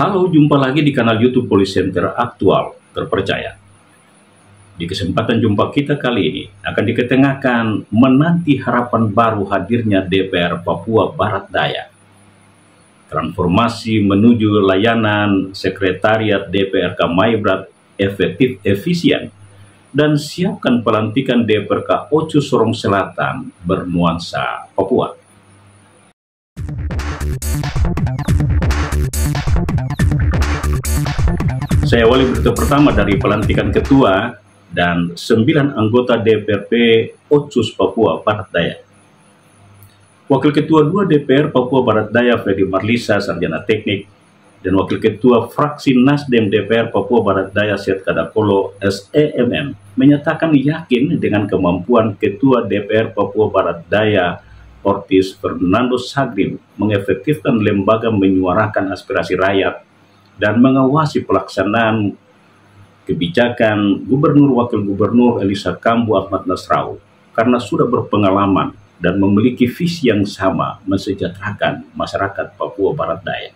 Halo, jumpa lagi di kanal YouTube Police Center Aktual Terpercaya. Di kesempatan jumpa kita kali ini akan diketengahkan menanti harapan baru hadirnya DPR Papua Barat Daya. Transformasi menuju layanan sekretariat DPRK Maibrat efektif efisien dan siapkan pelantikan DPRK Ocu Sorong Selatan bernuansa Papua. Saya awali berita pertama dari pelantikan ketua dan 9 anggota DPRP Otsus Papua Barat Daya. Wakil Ketua 2 DPR Papua Barat Daya Freddy Marlisa, Sarjana Teknik, dan Wakil Ketua Fraksi Nasdem DPR Papua Barat Daya Syed Kadakolo SEMM menyatakan yakin dengan kemampuan Ketua DPR Papua Barat Daya Ortiz Fernando Sagrim mengefektifkan lembaga menyuarakan aspirasi rakyat dan mengawasi pelaksanaan kebijakan Gubernur Wakil Gubernur Elisa Kambu Ahmad Nasrau karena sudah berpengalaman dan memiliki visi yang sama mensejahterakan masyarakat Papua Barat Daya.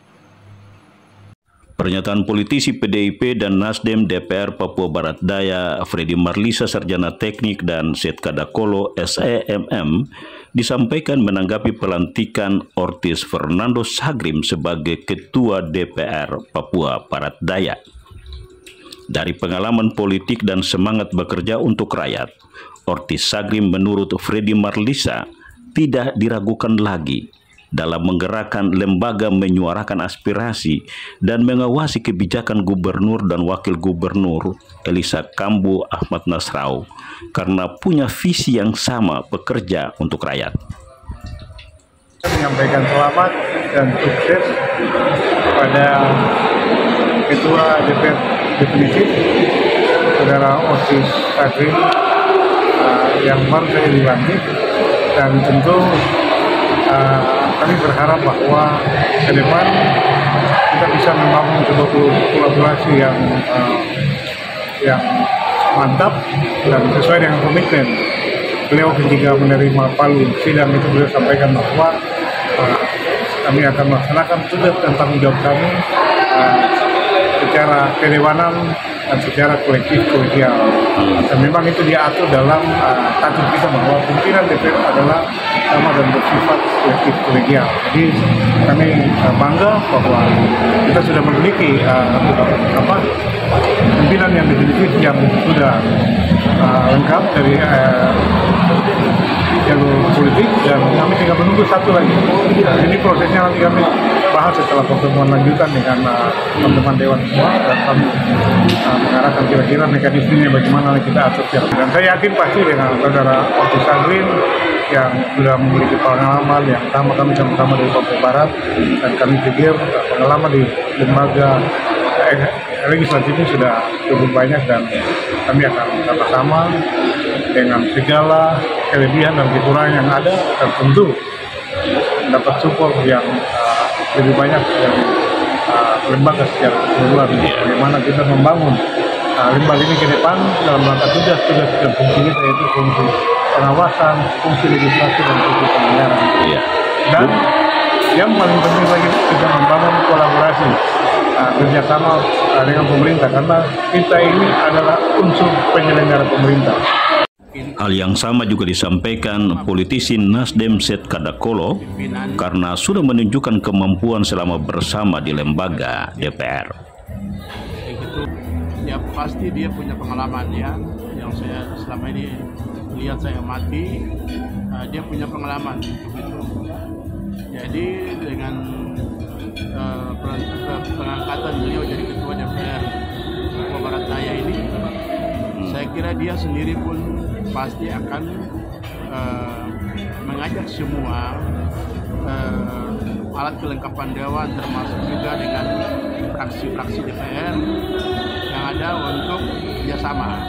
Pernyataan politisi PDIP dan Nasdem DPR Papua Barat Daya Freddy Marlisa Sarjana Teknik dan Syed Kadakolo SEMM disampaikan menanggapi pelantikan Ortiz Fernando Sagrim sebagai Ketua DPR Papua Barat Daya. Dari pengalaman politik dan semangat bekerja untuk rakyat, Ortiz Sagrim menurut Freddy Marlisa tidak diragukan lagi dalam menggerakkan lembaga menyuarakan aspirasi dan mengawasi kebijakan Gubernur dan Wakil Gubernur Elisa Kambu Ahmad Nasrau karena punya visi yang sama bekerja untuk rakyat. Menyampaikan selamat dan sukses kepada Ketua DPR Definitif Saudara Ortiz Sagrim yang baru saja dilantik, dan tentu kami berharap bahwa ke depan kita bisa membangun sebuah kolaborasi yang mantap dan sesuai dengan komitmen beliau ketika menerima palu sidang itu. Beliau sampaikan bahwa kami akan melaksanakan tugas dan tanggung jawab kami secara kedewanan dan secara kolektif kolegial. Dan memang itu diatur dalam statut kita bahwa pimpinan DPR adalah sama dan bersifat kolektif kolegial. Jadi kami bangga bahwa kita sudah memiliki pimpinan yang definitif yang sudah lengkap dari jalur politik, dan kami tinggal menunggu satu lagi. Ini prosesnya nanti kami bahas setelah pertemuan lanjutan dengan teman-teman Dewan semua, dan kami mengarahkan kira-kira mekanismenya bagaimana kita atur. Dan saya yakin pasti dengan Saudara Ortiz Sagrim yang sudah memiliki pengalaman yang kami sama-sama dari Papua Barat, dan kami pikir pengalaman di lembaga legislatif ini sudah cukup banyak, dan kami akan sama-sama dengan segala kelebihan dan kekurangan yang ada, dan tentu mendapat support yang lebih banyak dari lembaga secara keseluruhan. Bagaimana kita membangun lembaga ini ke depan dalam rangka tugas-tugas dan fungsi kita, yaitu fungsi pengawasan, fungsi legislasi, dan fungsi penganggaran. Dan yang paling penting lagi, kita membangun kolaborasi kerjasama dengan pemerintah, karena kita ini adalah unsur penyelenggara pemerintah. Hal yang sama juga disampaikan politisi Nasdem Syed Kadakolo karena sudah menunjukkan kemampuan selama bersama di lembaga DPR. Ya pasti dia punya pengalaman ya, yang saya selama ini lihat, saya amati, dia punya pengalaman begitu. Jadi dengan pengangkatan beliau jadi Ketua DPR Papua Barat Daya ini, saya kira dia sendiri pun pasti akan mengajak semua alat kelengkapan Dewan, termasuk juga dengan fraksi-fraksi DPR yang ada untuk kerjasama.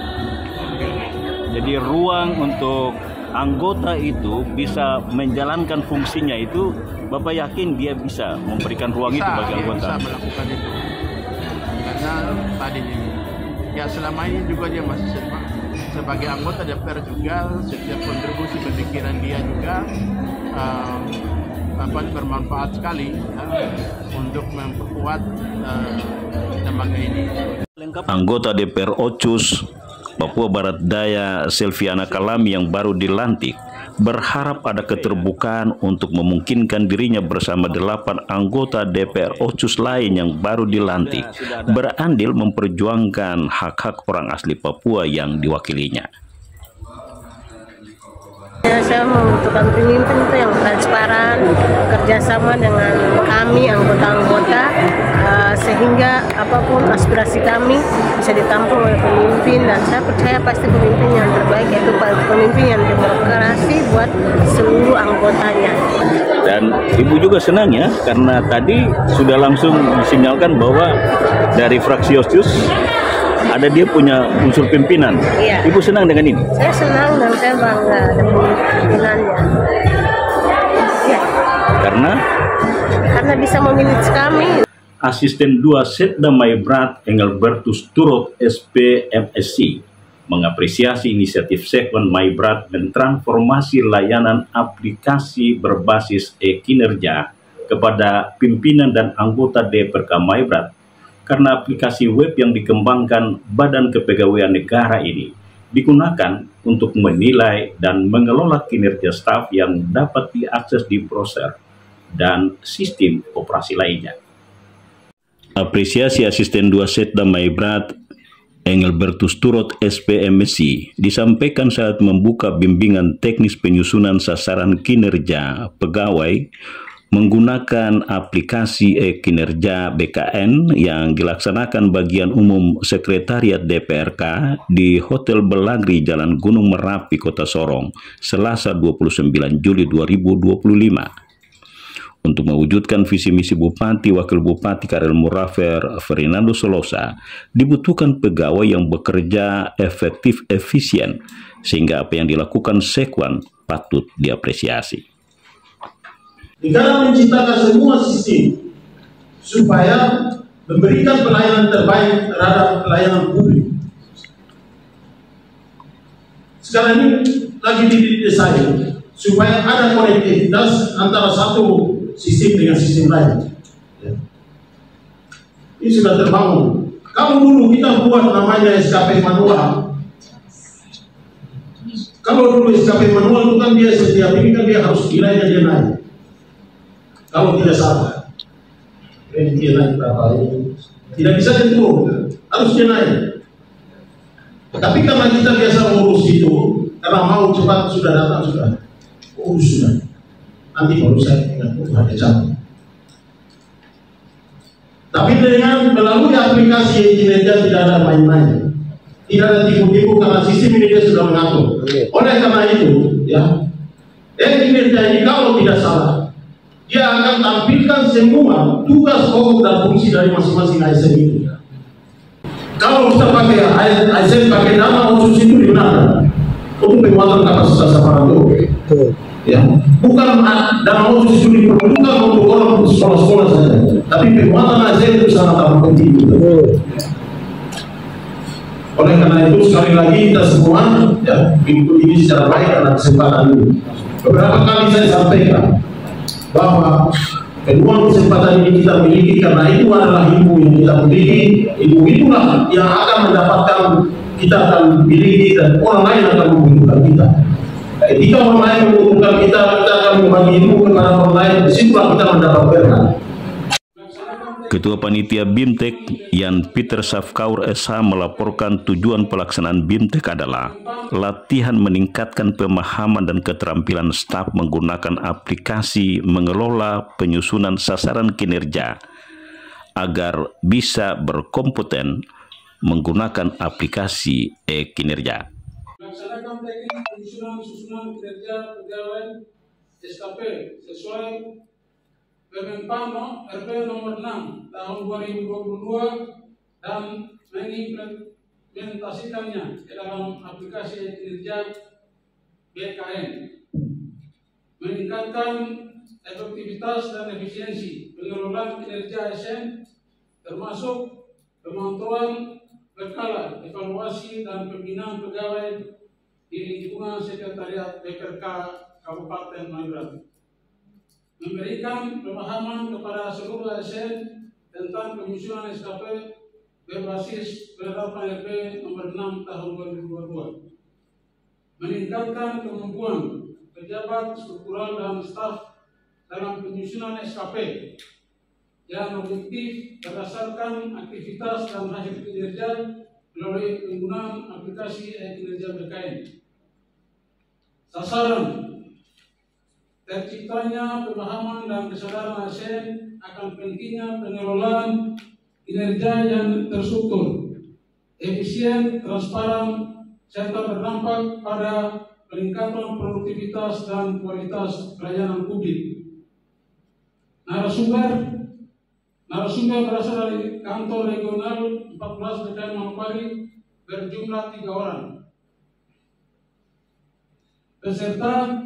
Jadi ruang untuk anggota itu bisa menjalankan fungsinya itu, Bapak yakin dia bisa memberikan ruang itu bagi anggota? Bisa melakukan itu, karena tadi ya selama ini juga dia masih sebagai anggota DPR juga, setiap kontribusi pemikiran dia juga bermanfaat sekali untuk memperkuat lembaga ini. Anggota DPR Ocus Papua Barat Daya Selviana Kalami yang baru dilantik berharap ada keterbukaan untuk memungkinkan dirinya bersama 8 anggota DPR Ocus lain yang baru dilantik berandil memperjuangkan hak-hak orang asli Papua yang diwakilinya. Saya membutuhkan pemimpin itu yang transparan, kerjasama dengan kami anggota-anggota, sehingga apapun aspirasi kami bisa ditampung oleh pemimpin, dan saya percaya pasti pemimpin yang terbaik yaitu pemimpin yang demokrasi buat seluruh anggotanya. Dan Ibu juga senang ya, karena tadi sudah langsung disinyalkan bahwa dari fraksi Ocus ada dia punya unsur pimpinan. Iya. Ibu senang dengan ini? Saya senang dan saya bangga dengan pimpinannya. Ya. Karena bisa memilih kami. Asisten 2 Setda Maibrat Engelbertus Turut SPMSC mengapresiasi inisiatif Sekwan Maibrat mentransformasi layanan aplikasi berbasis e-kinerja kepada pimpinan dan anggota DPRK Maibrat, karena aplikasi web yang dikembangkan Badan Kepegawaian Negara ini digunakan untuk menilai dan mengelola kinerja staf yang dapat diakses di browser dan sistem operasi lainnya. Apresiasi Asisten 2 Setda Maibrat Engelbertus Turut SPMSC disampaikan saat membuka bimbingan teknis penyusunan sasaran kinerja pegawai menggunakan aplikasi e-kinerja BKN yang dilaksanakan bagian umum Sekretariat DPRK di Hotel Belagri, Jalan Gunung Merapi, Kota Sorong, Selasa 29 Juli 2025. Untuk mewujudkan visi misi Bupati Wakil Bupati Karel Murafer Fernando Solosa, dibutuhkan pegawai yang bekerja efektif efisien, sehingga apa yang dilakukan Sekwan patut diapresiasi. Negara menciptakan semua sistem supaya memberikan pelayanan terbaik terhadap pelayanan publik. Sekarang ini lagi didesain supaya ada konektivitas antara satu sistem dengan sistem lain. Ini sudah terbangun. Kalau dulu kita buat namanya SKP manual, kalau dulu SKP manual itu kan dia setiap ini kan dia harus nilainya dia naik. Kalau tidak salah, dia naik berapa ini? Tidak bisa dia turun, harus dia naik. Tapi karena kita biasa mengurus itu, karena mau cepat sudah datang sudah, urus sudah. Nanti baru saya ingat ada capek. Tapi dengan melalui aplikasi kinerja tidak ada main-main, tidak ada tipu-tipu karena sistem ini dia sudah mengatur. Oleh karena itu, ya, kinerja ini kalau tidak salah, dia akan tampilkan semua tugas pokok dan fungsi dari masing-masing ASN itu. Kalau kita pakai ASN pakai dana khusus itu digunakan untuk penguatan kapasitas aparatur. Ya, bukan dana khusus itu diperlukan untuk orang sekolah-sekolah saja, tapi penguatan ASN itu sangat amat penting. Oleh karena itu sekali lagi kita semua ya mengikuti ini secara baik karena kesempatan ini. Beberapa kali saya sampaikan bahwa kedua kesempatan ini kita miliki karena itu adalah ilmu yang kita miliki. Ilmu itulah yang akan mendapatkan kita akan miliki dan orang lain akan membutuhkan kita. Ketika orang lain membutuhkan kita akan membagi ilmu kepada orang lain. Disitulah kita mendapat berkah. Ketua Panitia BIMTEK Yan Peter Safkaur SH melaporkan tujuan pelaksanaan BIMTEK adalah latihan meningkatkan pemahaman dan keterampilan staf menggunakan aplikasi mengelola penyusunan sasaran kinerja agar bisa berkompeten menggunakan aplikasi e-kinerja. Melaksanakan teknik penyusunan kinerja pegawai SKP sesuai Permen-PAN RP nomor 6 tahun 2022 dan mengimplementasikannya ke dalam aplikasi kinerja BKN, meningkatkan efektivitas dan efisiensi pengelolaan kinerja ASN termasuk pemantauan berkala, evaluasi dan pembinaan pegawai di lingkungan Sekretariat DPRK Kabupaten Maibrat. memberikan pemahaman kepada seluruh ASN tentang penyusunan SKP berbasis penerapan LP nomor 6 tahun 2022, meningkatkan kemampuan pejabat struktural dan staf dalam penyusunan SKP yang objektif berdasarkan aktivitas dan hasil kinerja melalui penggunaan aplikasi kinerja BKN. Sasaran terciptanya pemahaman dan kesadaran ASN akan pentingnya pengelolaan kinerja yang terstruktur, efisien, transparan, serta berdampak pada peningkatan produktivitas dan kualitas pelayanan publik. Narasumber berasal dari kantor regional 14 BKN Manokwari berjumlah 3 orang. Peserta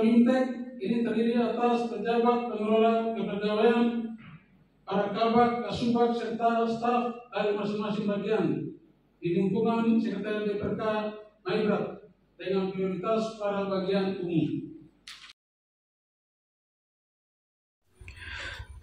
Bimtek ini terdiri atas pejabat pengelola kepegawaian, para kabak, kasubag, serta staf dari masing-masing bagian di lingkungan Sekretariat DPRK Maibrat dengan prioritas para bagian umum.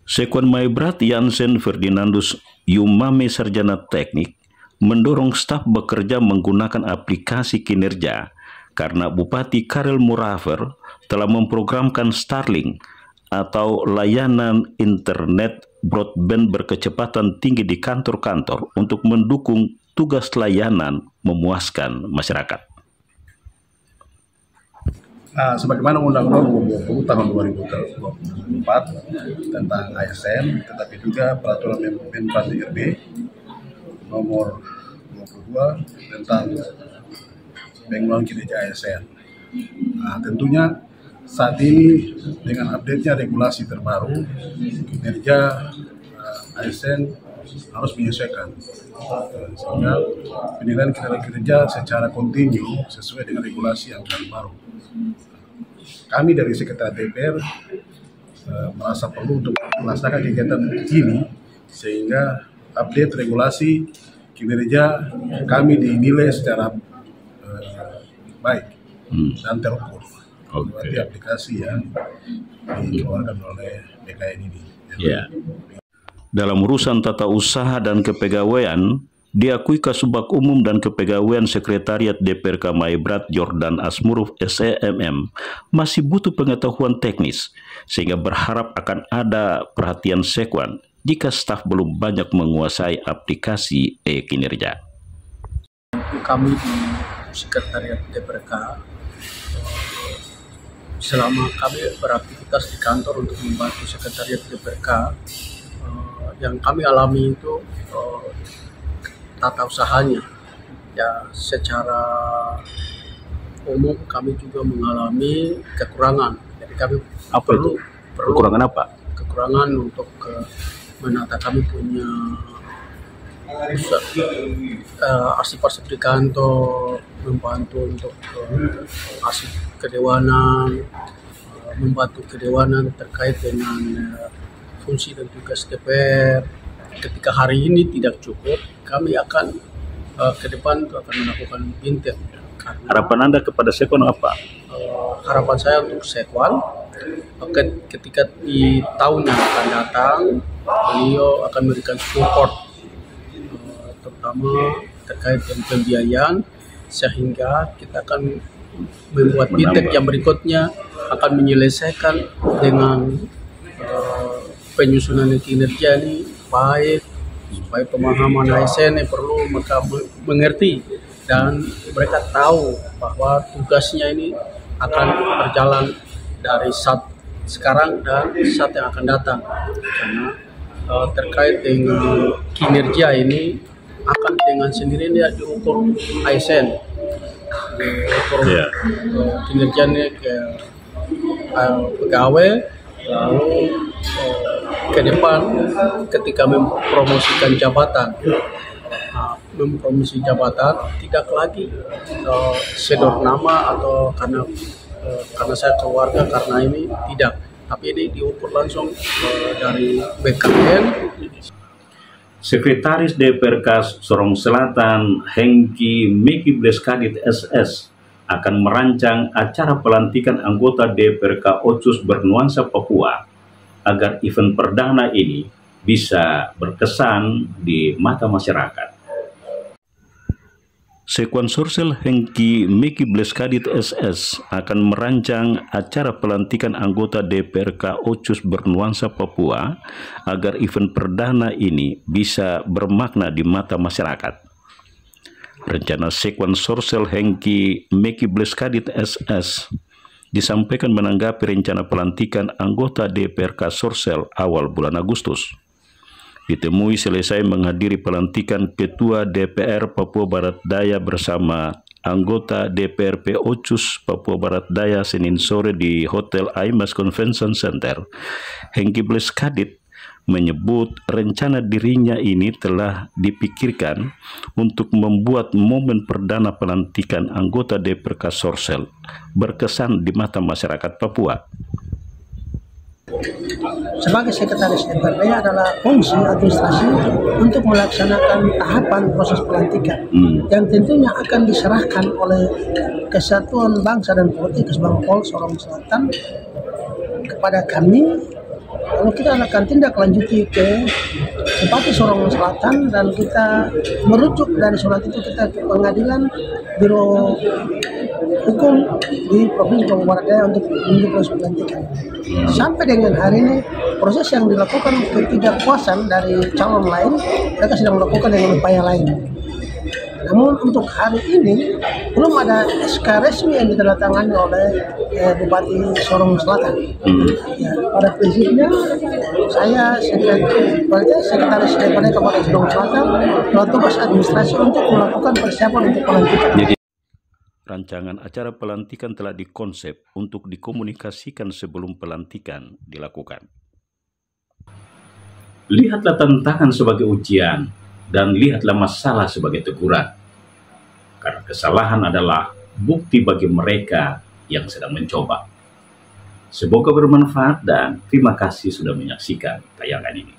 Sekwan Maibrat Jansen Ferdinandus Yumame Sarjana Teknik mendorong staf bekerja menggunakan aplikasi kinerja karena Bupati Karel Muraver telah memprogramkan Starlink atau layanan internet broadband berkecepatan tinggi di kantor-kantor untuk mendukung tugas layanan memuaskan masyarakat. Sebagaimana Undang-Undang Nomor 20 Tahun 2024 tentang ASN, tetapi juga Peraturan Menpan RB Nomor 22 tentang pengelolaan kinerja ASN. Tentunya saat ini dengan update-nya regulasi terbaru, kinerja ASN harus menyesuaikan, sehingga penilaian kinerja secara kontinu sesuai dengan regulasi yang baru. Kami dari Sekretariat DPR merasa perlu untuk melaksanakan kegiatan ini sehingga update regulasi kinerja kami dinilai secara baik dan terukur melalui aplikasi yang dikeluarkan oleh BKN ini. Yeah. Dalam urusan tata usaha dan kepegawaian, diakui Kasubag Umum dan Kepegawaian Sekretariat DPRK Maibrat Jordan Asmuruf SEMM masih butuh pengetahuan teknis, sehingga berharap akan ada perhatian Sekwan jika staf belum banyak menguasai aplikasi e-kinerja. Kami di Sekretariat DPRK, selama kami beraktivitas di kantor untuk membantu Sekretariat DPRK, yang kami alami itu tata usahanya. Ya, secara umum kami juga mengalami kekurangan. Jadi kami perlu kekurangan apa? Kekurangan untuk menata kami punya arsip-arsip di kantor, membantu untuk arsip kedewanan, membantu kedewanan terkait dengan fungsi dan tugas DPR. Ketika hari ini tidak cukup, kami akan ke depan akan melakukan Bimtek. Harapan Anda kepada Sekwan apa? Harapan saya untuk Sekwan, ketika di tahun yang akan datang, beliau akan memberikan support, terutama terkait dengan pembiayaan, sehingga kita akan membuat Bimtek yang berikutnya akan menyelesaikan dengan penyusunan kinerja ini baik, supaya pemahaman ASN yang perlu mereka mengerti dan mereka tahu bahwa tugasnya ini akan berjalan dari saat sekarang dan saat yang akan datang. Karena terkait dengan kinerja ini akan dengan sendirinya diukur ASN, diukur kinerjanya ke pegawai, lalu ke depan ketika mempromosikan jabatan, tidak lagi sedot nama atau karena saya keluarga, karena ini tidak, tapi ini diukur langsung dari BKN. Sekretaris DPRK Sorong Selatan Hengki Miki Bleskadit SS akan merancang acara pelantikan anggota DPRK Ocus bernuansa Papua agar event perdana ini bisa berkesan di mata masyarakat. Sekuan Sorsel Hengki Meki Bleskadit SS akan merancang acara pelantikan anggota DPRK Ocus bernuansa Papua agar event perdana ini bisa bermakna di mata masyarakat. Rencana Sekuan Sorsel Hengki Meki Bleskadit SS disampaikan menanggapi rencana pelantikan anggota DPRK Sorsel awal bulan Agustus. Ditemui selesai menghadiri pelantikan Ketua DPR Papua Barat Daya bersama anggota DPRP Ocus Papua Barat Daya Senin sore di Hotel Aimas Convention Center, Hengki Bleskadit menyebut rencana dirinya ini telah dipikirkan untuk membuat momen perdana pelantikan anggota DPRK Sorsel berkesan di mata masyarakat Papua. Sebagai sekretaris DPRD adalah fungsi administrasi untuk melaksanakan tahapan proses pelantikan yang tentunya akan diserahkan oleh Kesatuan Bangsa dan Politik Kesbangpol Sorong Selatan kepada kami. Lalu kita akan tindak lanjuti ke Bupati Sorong Selatan dan kita merujuk dari surat itu kita ke pengadilan Biro Hukum di Provinsi Papua Barat Daya untuk menuju proses pelantikan. Sampai dengan hari ini proses yang dilakukan ketidakpuasan dari calon lain, mereka sedang melakukan dengan upaya lain. Namun untuk hari ini belum ada SK resmi yang ditandatangani oleh Bupati Sorong Selatan. Ya, pada prinsipnya saya sekretaris DPRD Kabupaten Sorong Selatan telah tugas administrasi untuk melakukan persiapan untuk pelantikan. Rancangan acara pelantikan telah dikonsep untuk dikomunikasikan sebelum pelantikan dilakukan. Lihatlah tantangan sebagai ujian dan lihatlah masalah sebagai teguran. Karena kesalahan adalah bukti bagi mereka yang sedang mencoba. Semoga bermanfaat dan terima kasih sudah menyaksikan tayangan ini.